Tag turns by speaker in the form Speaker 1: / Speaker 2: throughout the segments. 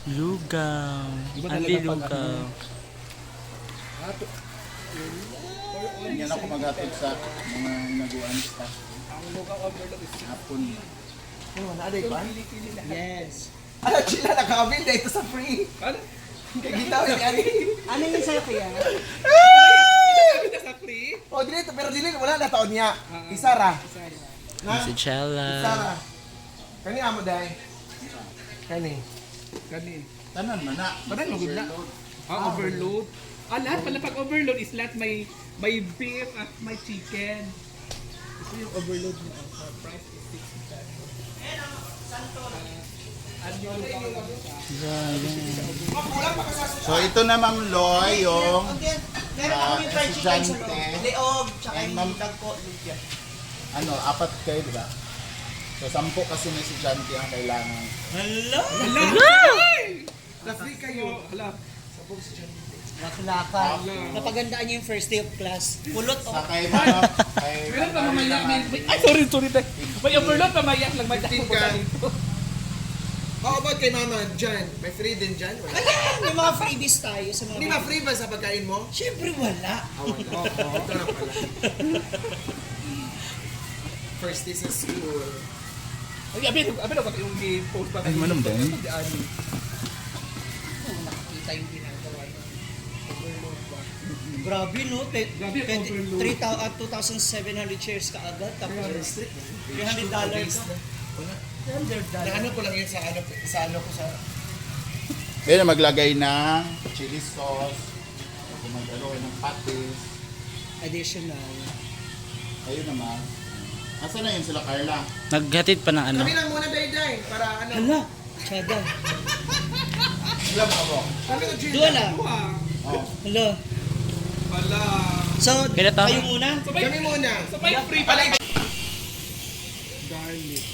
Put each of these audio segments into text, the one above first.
Speaker 1: Lugaw.
Speaker 2: Iba
Speaker 1: Anli
Speaker 2: talaga pag
Speaker 1: lugaw.
Speaker 3: Yan ako magatod sa mga naguan staff.
Speaker 2: Ang lugaw overload is
Speaker 3: Hapon.
Speaker 4: Ano, naaday pa?
Speaker 2: pili-pili lahat.
Speaker 4: Yes. Ano, chila, nakabil na ito sa free.
Speaker 2: Ano?
Speaker 4: Gitawin ka rin. Ano yung sa'yo kaya?
Speaker 2: Sabi na sa free?
Speaker 4: O, dili, pero dili, wala na taon niya. Isara. Na?
Speaker 1: Si Chella.
Speaker 4: Isara. Kani amo dahi. Kani.
Speaker 2: Kani.
Speaker 3: Tanan man na.
Speaker 2: Parang lugod na. Overload. Lahat pala pag overload is lahat may beef at may chicken. Ito yung overload mo. Price is 60 pesos. Ano yung
Speaker 3: So ito na Ma'am Loy yung
Speaker 4: Meron ako yung fried chicken sa loob.
Speaker 3: estudyante.
Speaker 4: Leog, tsaka
Speaker 3: And
Speaker 4: yung
Speaker 3: ma'am-
Speaker 4: dagko. lumpia.
Speaker 3: ano, 4 kayo, di ba? So 10 kasi may estudyante ang kailangan.
Speaker 4: Hello?
Speaker 2: Na-free kayo. Hala.
Speaker 4: Laklaka. Napagandaan niyo yung first day of class. Pulot o.
Speaker 3: Sa kay Ma'am, kay
Speaker 2: Meron pa mamaya.
Speaker 3: naman.
Speaker 2: Ay, sorry. May overload mamaya lang. May dahil
Speaker 4: ka. How about kay Mama Jan? May free din dyan? Wala.
Speaker 5: Ayan, may mga freebies tayo sa mga...
Speaker 4: Hindi ba free ba sa pagkain mo?
Speaker 5: Siyempre wala.
Speaker 4: Ito na pala. First day sa school.
Speaker 2: Ay, abi na ba yung post pa?
Speaker 3: Ay, manong din.
Speaker 5: Nakikita yung ginagawa niya. Overload ba? Grabe no?
Speaker 2: Grabe yung overload.
Speaker 5: 2,700 shares ka agad. Tapos $300 ka. $100.
Speaker 4: Na ano ko lang yun sa ano ko sa...
Speaker 3: Ayun na maglagay ng chili sauce. Kung mag-aloy ng patis.
Speaker 5: Additional.
Speaker 3: Ayun naman. Asa na yun sila, Carla?
Speaker 1: Naghatid pa ng ano.
Speaker 4: Kami lang muna day para ano.
Speaker 5: Hala, tsada.
Speaker 3: Sila ba ako?
Speaker 4: Kami na Jill.
Speaker 5: Dua lang.
Speaker 3: Oh.
Speaker 5: Hala.
Speaker 2: Wala.
Speaker 5: So,
Speaker 1: Kailan to?
Speaker 5: kayo muna?
Speaker 4: Kami muna.
Speaker 2: Sabay free pala.
Speaker 5: Garlic.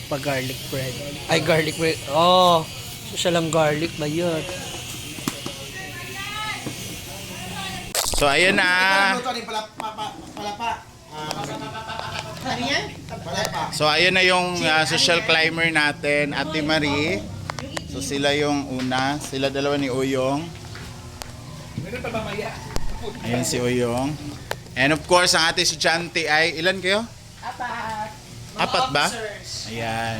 Speaker 1: Pa garlic bread. Ay, garlic bread. Oh, siya lang garlic ba yun?
Speaker 3: So ayun na.
Speaker 4: Luto rin palapa.
Speaker 5: Ano yan?
Speaker 4: Palapa.
Speaker 3: So ayun na yung social climber natin, Ate Marie. So sila yung una, sila dalawa ni Uyong.
Speaker 2: Meron pa mamaya.
Speaker 3: Ayun si Uyong. And of course, ang ating estudyante ay, ilan kayo? Apat ba? Ayan.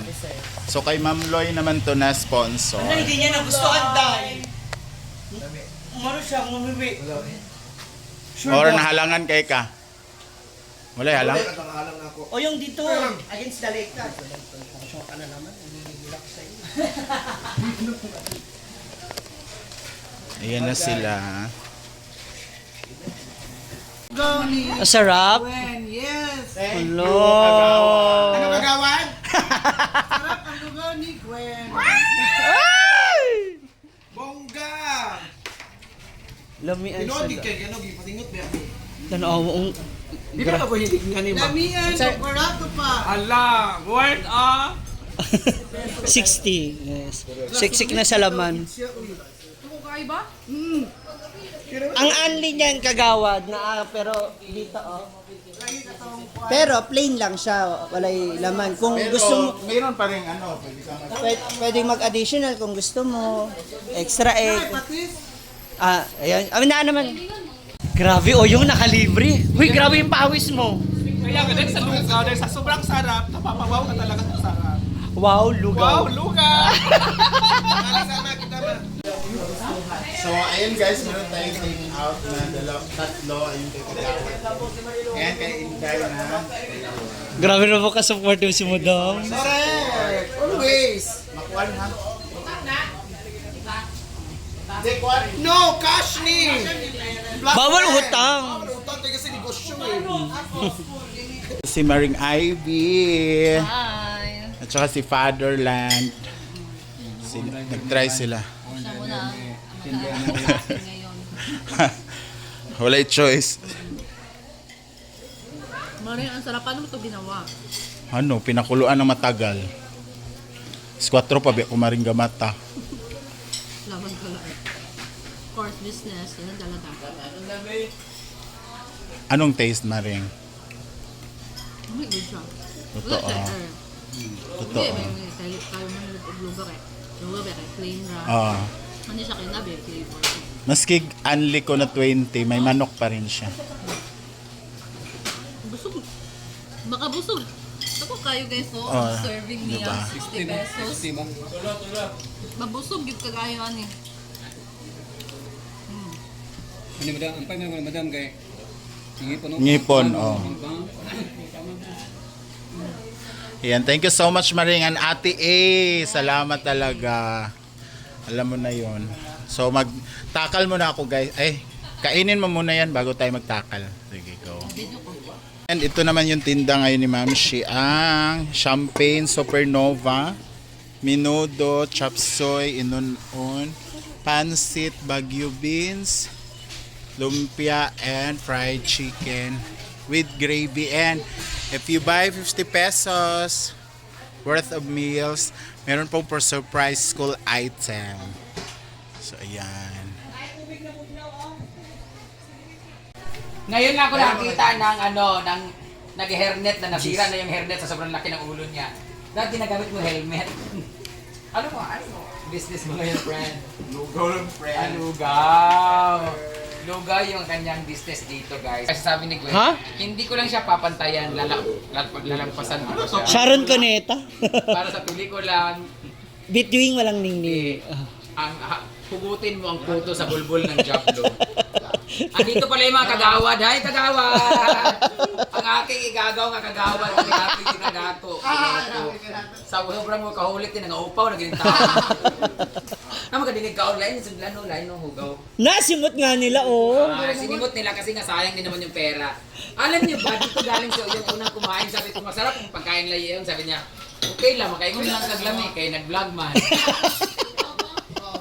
Speaker 3: So kay Ma'am Loy naman to na sponsor.
Speaker 5: Ano, hindi niya nagustuhan dahil. Umano siya, umuwi.
Speaker 3: Or nahalangan kay ka? Wala halang?
Speaker 4: Nakakalam na ako.
Speaker 5: O yung dito, against the lake ka. Shock ka na naman, nililak sa'yo.
Speaker 3: Ayan na sila.
Speaker 1: Masarap.
Speaker 4: Yes!
Speaker 1: Hello.
Speaker 4: Ano kagawan? Sarap ang lugaw ni Gwen. Bongga!
Speaker 1: Lamian
Speaker 4: Pinodi
Speaker 1: siya.
Speaker 4: kay ano gipatingot ba ako?
Speaker 1: Tanaw
Speaker 4: Di ba ako hindi nga ni Ma? Lamian, barato pa.
Speaker 2: Ala, worth ah.
Speaker 1: 60. Yes. Siksik na sa laman.
Speaker 5: Ang anli niyan kagawad na pero dito oh. Pero plain lang siya, walay laman. Kung gusto mo,
Speaker 3: mayroon pa rin ano,
Speaker 5: pwedeng mag-additional kung gusto mo. Extra egg. Ayan. Amin na naman.
Speaker 1: Grabe, o yung nakalibre. Uy, grabe yung pawis mo.
Speaker 2: Kaya ganun sa lugaw, dahil sa sobrang sarap, napapawaw ka talaga sa sarap.
Speaker 1: Wow, lugaw.
Speaker 2: Wow, lugaw!
Speaker 4: Sama kita ba?
Speaker 3: So, ayun guys, meron tayong taking out na tatlo, ayun kay Kagawad. Ayan kay Inday na.
Speaker 1: Grabe na po ka-supportive si Mudong.
Speaker 4: Correct! Always!
Speaker 3: Makuan ha? Hindi, kuan.
Speaker 4: No! Cash ni!
Speaker 1: Bawal utang.
Speaker 4: Bawal utang tayo kasi negosyo eh.
Speaker 3: Si Maring Ivy. Hi. At saka si Fatherland. Nag-try sila.
Speaker 6: Siya muna.
Speaker 3: Wala choice.
Speaker 6: Mari, ang sarap. Paano mo ito ginawa?
Speaker 3: Ano, pinakuluan ng matagal. Squatro pa, biya kumaring gamata.
Speaker 6: Laban ka lang. Course business. Yan ang talaga.
Speaker 3: Anong taste, Maring?
Speaker 6: Oh my God siya.
Speaker 3: Totoo.
Speaker 6: Wala siya,
Speaker 3: Totoo.
Speaker 6: Hindi, may tayo mo nilog lugar eh. Lugaw, very plain ra.
Speaker 3: Oh.
Speaker 6: Hindi siya kinabi, flavor.
Speaker 3: Maski unli ko na 20, may manok pa rin siya.
Speaker 6: Busog. Baka busog. Ako kayo guys, so,
Speaker 3: Oh,
Speaker 6: serving niya,
Speaker 3: diba?
Speaker 6: 60 pesos.
Speaker 2: Sima.
Speaker 6: Mabusog yung kagayo ani.
Speaker 2: Ano madam, ang pay mo madam kay ngipon.
Speaker 3: Ngipon, oh. Yan, thank you so much Maringan. Ate A, salamat talaga. Alam mo na yon. So magtakal muna ako guys. Kainin mo muna yan bago tayo magtakal. Sige, go. And ito naman yung tinda ngayon ni Ma'am Shi, ang Champagne Supernova, Minudo, Chop Suey, Inunon, Pansit, Baguio Beans, Lumpia, and fried chicken with gravy. And if you buy 50 pesos worth of meals, meron pong for surprise school item. So, ayan.
Speaker 7: Ngayon lang ako nakakita ng nag-hairnet na nasira na yung hairnet sa sobrang laki ng ulo niya. Dahil ginagamit mo helmet. Ano mo? Business mo ngayon, friend.
Speaker 3: Lugaw lang, friend.
Speaker 7: Lugaw. Lugaw yung kanyang business dito, guys. Kasi sabi ni Gwen, hindi ko lang siya papantayan, lalampasan ko siya.
Speaker 5: Sharon Cuneta.
Speaker 7: Para sa pelikula,
Speaker 5: Bituing walang ningning.
Speaker 7: hugutin mo ang puto sa bulbul ng Diablo. Andito pala yung mga kagawad. Hay, kagawad! Ang aking igagaw nga kagawad. Ang aking ginagato. Sa sobrang mo kahulit din, nangaupaw, naginintawag. Naman kadinig ka online, lain no hugaw.
Speaker 5: Nasimot nga nila, oh.
Speaker 7: Sinimot nila kasi nga sayang din naman yung pera. Alam niyo ba, dito galing sa yung unang kumain, sabi ko masarap kung pagkain lang yun. Sabi niya, okay lang, makaingon lang kaglami, kaya nag-vlog man.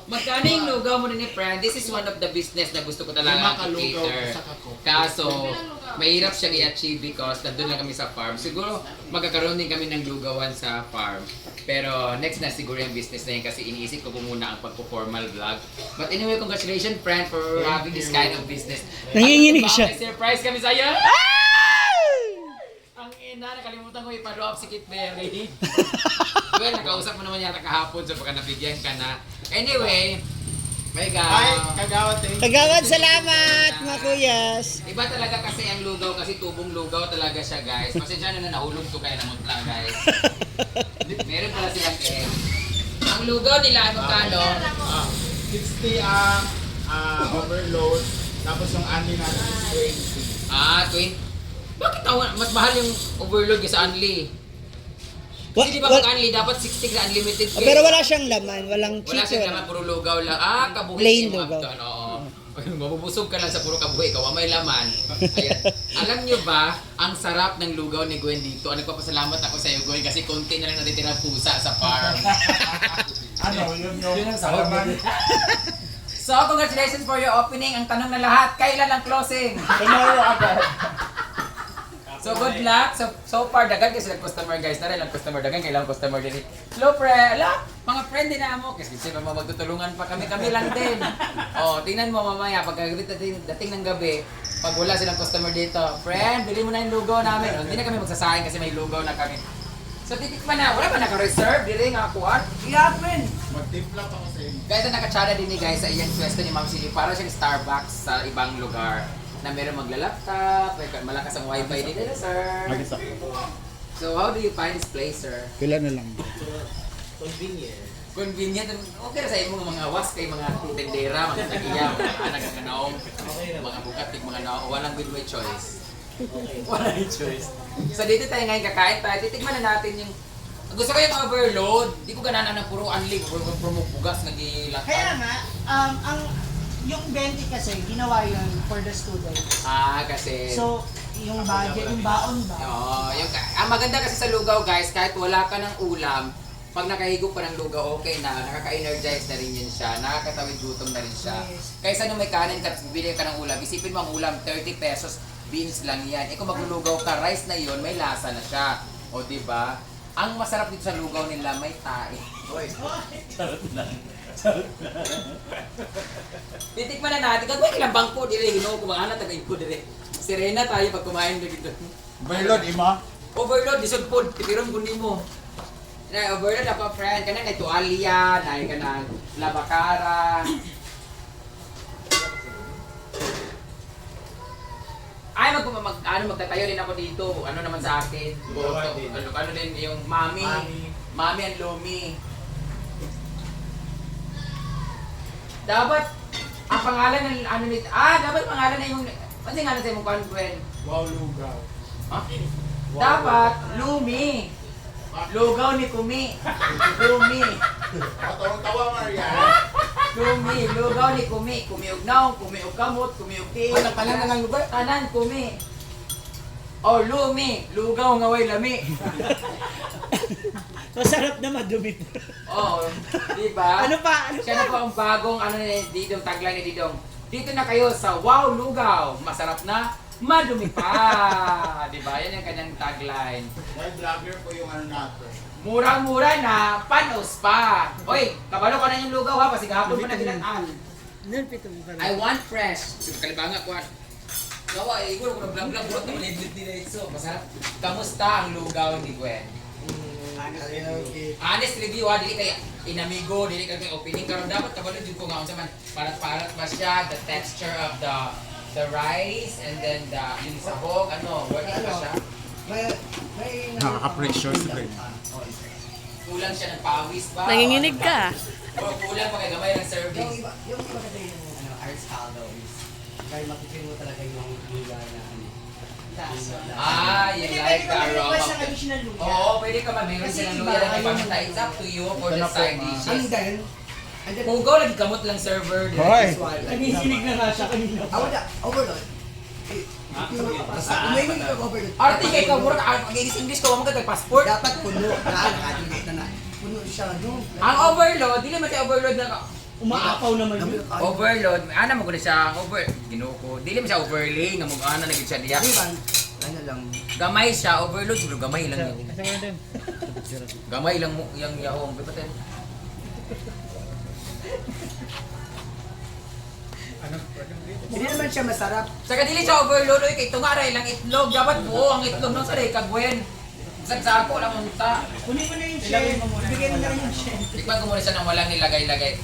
Speaker 7: Magkano yung lugaw mo ni friend? This is one of the business na gusto ko talaga i-cater. Kaso, mahirap siyang i-achieve because nandun lang kami sa farm. Siguro, magkakaroon din kami ng lugawan sa farm. Pero next na siguro yung business na yun kasi iniisip ko po muna ang pagpo-formal vlog. But anyway, congratulations friend for having this kind of business.
Speaker 5: Nanginginig siya.
Speaker 7: May surprise kami sa'yo! Ang ina, nakalimutan ko i-follow up si Kit Berry. Well, nakausap mo naman yata kahapon so baka nabigyan ka na. Anyway, my God.
Speaker 3: Kagawad eh.
Speaker 5: Kagawad, salamat, mga kuyas.
Speaker 7: Iba talaga kasi ang lugaw kasi tubong lugaw talaga siya guys. Pasensya na nahulog to kaya namot lang guys. Meron pala silang egg. Ang lugaw nila ano kano?
Speaker 3: 60 ang overload. Tapos yung unli natin is
Speaker 7: 20. Bakit mas mahal yung overload sa unli?
Speaker 5: Wa-
Speaker 7: Kasi di ba
Speaker 5: wa-
Speaker 7: pag unli dapat 60 ka unlimited ka.
Speaker 5: Pero wala siyang laman, walang
Speaker 7: Wala
Speaker 5: chicken.
Speaker 7: siyang naman, puro lugaw lang. Kabuhi.
Speaker 5: Plain
Speaker 7: yung
Speaker 5: lugaw.
Speaker 7: Afton, oo. Mabubusog ka lang sa puro kabuhi, ikaw may laman. Ayan. Alam niyo ba, ang sarap ng lugaw ni Gwen dito. Nagpapasalamat ako sa iyo, Gwen, kasi konti na lang natitira pusa sa farm.
Speaker 3: yun ang salaman.
Speaker 7: So, congratulations for your opening. Ang tanong na lahat, kailan ang closing?
Speaker 3: Tomorrow agad.
Speaker 7: So, good luck. So far, dagan kasi lang customer guys. Naray lang customer, dagan kailangan customer din. Hello, pre. Ala, mga friend din na mo. Kasi sila magtutulungan pa kami. Kami lang din. Tingnan mo mamaya. Pag dating ng gabi, pag wala silang customer dito, friend, bili mo na yung lugaw namin. Hindi na kami magsasayang kasi may lugaw na kami. So, titikman na. Wala ba naka-reserve? Dili nga kuhan? Iyak, friend.
Speaker 3: Magtimpla pa ko sa inyo.
Speaker 7: Guys, ang nakachara din ni guys sa iyang pwesto ni Ma'am Silly. Para siyang Starbucks sa ibang lugar na meron magla-laptop, malakas ang wifi dito, sir. So, how do you find this place, sir?
Speaker 3: Pila na lang.
Speaker 7: Convenient. Okay na sa imo mga was kay mga tendera, mga tagiya, mga anak ng kanaong, mga bukatik, mga naong, walang good way choice. Walang choice. So, dito tayo ngayon kakain tayo. Titigman na natin yung gusto ko yung overload. Di ko gananan ng puro unli, puro bugas nagilatan.
Speaker 5: Kaya nga, yung 20 kasi, ginawa yun for the students.
Speaker 7: Kasi
Speaker 5: So, yung budget, yung baon ba?
Speaker 7: ang maganda kasi sa lugaw guys, kahit wala ka ng ulam, pag nakahigop pa ng lugaw, okay na, nakaka-energize na rin yun siya, nakakatawid gutom na rin siya. Kaysa nung may kanin ka, bibili ka ng ulam, isipin mo ang ulam, 30 pesos, beans lang yan. Kung maglulugaw ka, rice na yun, may lasa na siya. O diba? Ang masarap dito sa lugaw nila, may tae. Titikman na natin. Gagawin ilang bangko dire, Ginoo ko mga tagay ko dire. Serena tayo pag kumain na dito.
Speaker 3: Overload, ima.
Speaker 7: Overload, disod pod, tipiron kundi mo. Na overload ako friend, kana na tuwalya, na kanang labakara. Ay magtatayo din ako dito. Ano naman sa akin? Ano din yung mami and lumi. Dapat ang pangalan ng ano nito. Dapat pangalan na yung ano yung ngalan sa imong kwan?
Speaker 2: Wow, lugaw.
Speaker 7: Ha? Dapat lumi. Lugaw ni Kumi. Lumi.
Speaker 3: Tawang-tawa, Maria.
Speaker 7: Kumi, lugaw ni Kumi. Kumiog naong, kumiog kamot, kumiog ti.
Speaker 4: Tanan na lang lugar.
Speaker 7: Tanan Kumi. O lumi, lugaw nga way lami.
Speaker 5: Masarap na madumi.
Speaker 7: Oh, di ba?
Speaker 5: Ano pa?
Speaker 7: Siya na po ang bagong ano ni Didong, tagline ni Didong. Dito na kayo sa Wow Lugaw. Masarap na, madumi pa. Di ba? Yan yung kanyang tagline.
Speaker 3: May vlogger po yung ano natin.
Speaker 7: Murang-mura na, panos pa. Oy, kabalo ka na yung lugaw ha, kasi gahapon pa na ginatan. I want fresh. Sige, kalibanga ko. Gawa, iguro ko na vlog-vlog, burot naman i-edit nila ito. Masarap. Kamusta ang lugaw ni Gwen? Honest review ha, dili kaya inamigo, dili kaya opening karon dapat kabalo jud ko nga unsa man parat-parat ba siya, the texture of the rice and then the yung sabog working ba siya?
Speaker 3: Nakaka-pressure si Gwen.
Speaker 7: Kulang siya ng pawis ba?
Speaker 6: Nanginginig ka.
Speaker 7: O kulang pa kay gamay ng serving.
Speaker 4: Yung iba kasi yung Ars Caldo is kaya makikita mo talaga yung lugar na
Speaker 7: You like the aroma.
Speaker 5: additional luya.
Speaker 7: Oo, pwede ka meron silang luya na ipamita. It's up to you for the side dishes.
Speaker 4: then,
Speaker 7: Pugaw lagi kamot lang server.
Speaker 3: Hoy!
Speaker 5: Nanginginig na nga siya kanina.
Speaker 4: overload. Umay yung overload.
Speaker 7: Arte kay ka murag mag-English ko mo kay passport.
Speaker 4: Dapat puno. Nakadimit na na. Puno siya, no?
Speaker 7: Ang overload, dili man siya overload na
Speaker 5: Umaapaw naman yun.
Speaker 7: overload. Ana mo ko na siya ginuko. Dili man siya overlay nga mo ana na gid siya diya.
Speaker 4: Ano lang.
Speaker 7: Gamay siya, overload siguro gamay lang yun. Gamay lang mo yang yaong bipaten.
Speaker 4: Hindi naman siya masarap.
Speaker 7: Saka dili siya overload oy kay tungaray lang itlog dapat buo ang itlog nung sa kagwen. Sa ako lang munta.
Speaker 5: Kunin mo na yung shell. Ibigay mo na rin yung shell.
Speaker 7: Tikman ko muna siya nang walang nilagay-lagay.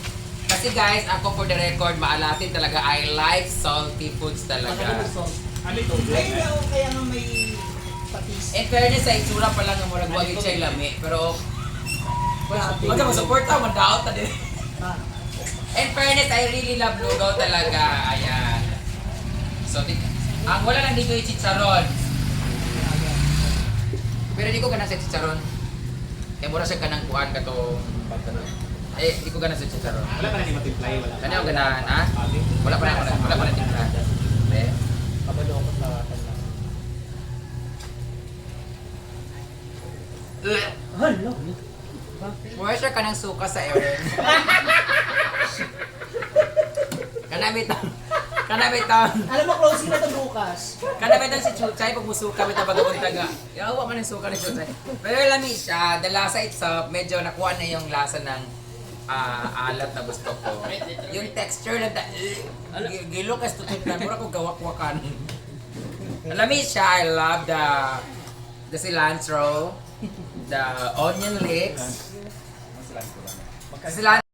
Speaker 7: Kasi guys, ako for the record, maalatin talaga. I like salty foods talaga.
Speaker 5: Kaya kaya nga may patis.
Speaker 7: In fairness, sa itsura pa lang ang murag wagit siya lami. Pero, wag ka mag-support ako, madaot na din. In fairness, I really love lugaw talaga. Ayan. So, ang wala lang dito yung chicharon. Pero di ko ganang sa chicharon. Kaya mura siya kanang kuhaan ka to. Di ko ganang sa chicharon.
Speaker 2: Wala pa na ni matimply, wala.
Speaker 7: Kanya ang ganahan, ha? Wala pa na timpla. Hindi.
Speaker 2: Kabalo ako sa kanya.
Speaker 5: Hello.
Speaker 7: Mura siya kanang suka sa Aaron. Kanamitan.
Speaker 5: Alam mo, closing na ito bukas.
Speaker 7: Kanamitan si Chuchay pag musuka may tabagawang taga. Yawa man ang suka ni Chuchay. Pero lami siya, the lasa itself, medyo nakuha na yung lasa ng alat na gusto ko. Yung texture na gilukas tutut na, mura ko gawak-wakan. Lami siya, I love the cilantro, the onion leeks. Cilantro.